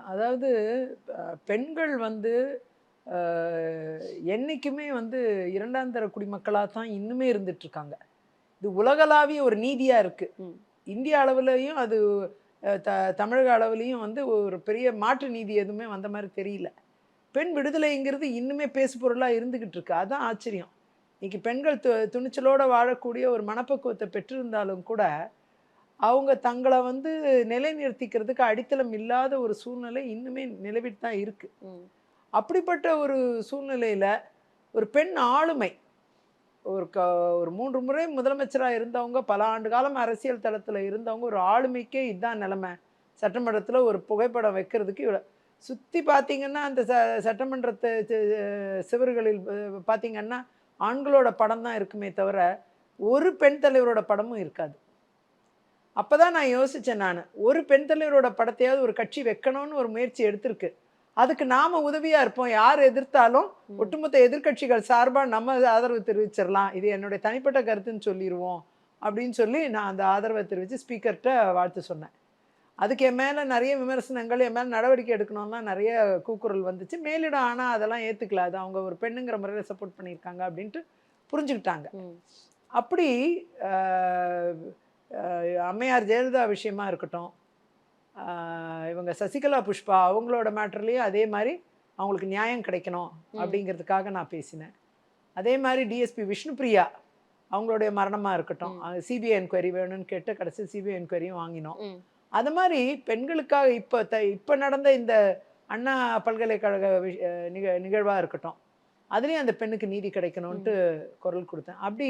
அதாவது பெண்கள் வந்து அ என்னைக்குமே வந்து 2ஆம் தர குடிமக்களா தான் இன்னுமே இருந்துட்டுருக்காங்க. இது உலகளாவிய ஒரு நீதியா இருக்கு. ம். இந்திய அளவுலயும் அது அ த தமிழக அளவுலயும் வந்து ஒரு பெரிய மாற்று நீதி எதுவுமே வந்த மாரி தெரியல. பெண் விடுதலைங்கிறது இன்னுமே பேசு பொருளா இருந்துகிட்டு இருக்கு. அதான் ஆச்சரியம். இன்னைக்கு பெண்கள் துணிச்சலோட வாழக்கூடிய ஒரு மனப்பக்குவத்த பெற்றிருந்தாலும் கூட, அவங்க தங்கள வந்து நிலைநிறுத்திக்கிறதுக்கு அடித்தளம் இல்லாத ஒரு சூழ்நிலை இன்னுமே நிலவிட்டு தான் இருக்கு. ம். அப்படிப்பட்ட ஒரு சூழ்நிலையில, ஒரு பெண் ஆளுமை, ஒரு க ஒரு 3 முறை முதலமைச்சரா இருந்தவங்க, பல ஆண்டு காலம் அரசியல் தளத்துல இருந்தவங்க, ஒரு ஆளுமைக்கே இதான் நெலைம. சட்டமன்றத்துல ஒரு புகைப்படம் வைக்கிறதுக்கு இவ்வளோ சுத்தி பார்த்தீங்கன்னா, அந்த சட்டமன்றத்து சுவர்களில் பார்த்தீங்கன்னா, ஆண்களோட படம் தான் இருக்குமே தவிர, ஒரு பெண் தலைவரோட படமும் இருக்காது. அப்பதான் நான் யோசிச்சேன் நானு. ஒரு பெண் தலைவரோட படத்தையாவது ஒரு கட்சி வைக்கணும்னு ஒரு முயற்சி எடுத்திருக்கு. அதுக்கு நாம உதவியா இருப்போம். யார் எதிர்த்தாலும், ம். ஒட்டுமொத்த எதிர்க்கட்சிகள் சார்பா நம்ம ஆதரவு தெரிவிச்சிரலாம். இது என்னுடைய தனிப்பட்ட கருத்துன்னு சொல்லிருவோம். அப்படின்னு சொல்லி நான் அந்த ஆதரவ தெரிவிச்சு ஸ்பீக்கர்ட்ட வாழ்த்து சொன்னேன். அதுக்கு என் மேல நெறைய விமர்சனங்கள், என் மேல நடவடிக்கை எடுக்கணும்லாம் நெறைய கூக்குரல் வந்துச்சு. மேலிடம் ஆனா அதெல்லாம் ஏத்துக்கல. அது அவங்க ஒரு பெண்ணுங்கிற முறையில சப்போர்ட் பண்ணியிருக்காங்க அப்படின்ட்டு புரிஞ்சுக்கிட்டாங்க. ம். அப்படி அ அ அம்மையார் ஜெயலலிதா விஷயமா இருக்கட்டும், ஆ இவங்க சசிகலா புஷ்பா அவங்களோட மேட்டர்லயும் அதே மாரி அவங்களுக்கு நியாயம் கிடைக்கணும் ம். அப்படிங்கிறதுக்காக நான் பேசினேன். அதே மாரி டிஎஸ்பி விஷ்ணுபிரியா அவங்களுடைய மரணமா இருக்கட்டும், ம். சிபிஐ என்கொயரி வேணும்னு கேட்டு கடைசில சிபிஐ என்கொயரியும் வாங்கினோம். ம். அது மாரி பெண்களுக்காக இப்ப நடந்த இந்த அண்ணா பல்கலைக்கழக நிகழ்வா இருக்கட்டும், அதுலயும் அந்த பெண்ணுக்கு நீதி கிடைக்கணுன்ட்டு ம். குரல் குடுத்தேன். அப்படி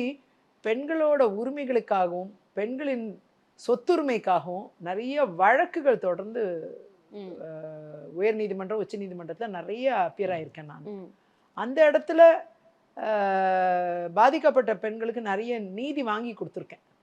பெண்களோட உரிமைகளுக்காகவும், பெண்களின் சொத்துரிமைக்காகவும் நெறைய வழக்குகள் தொடர்ந்து ம். அ உயர் நீதிமன்றம், உச்ச நீதிமன்றத்தில நெறைய அப்பியர் ஆயிருக்கேன் நானு. ம். அந்த இடத்துல அ பாதிக்கப்பட்ட பெண்களுக்கு நெறைய நீதி வாங்கி குடுத்துருக்கேன்.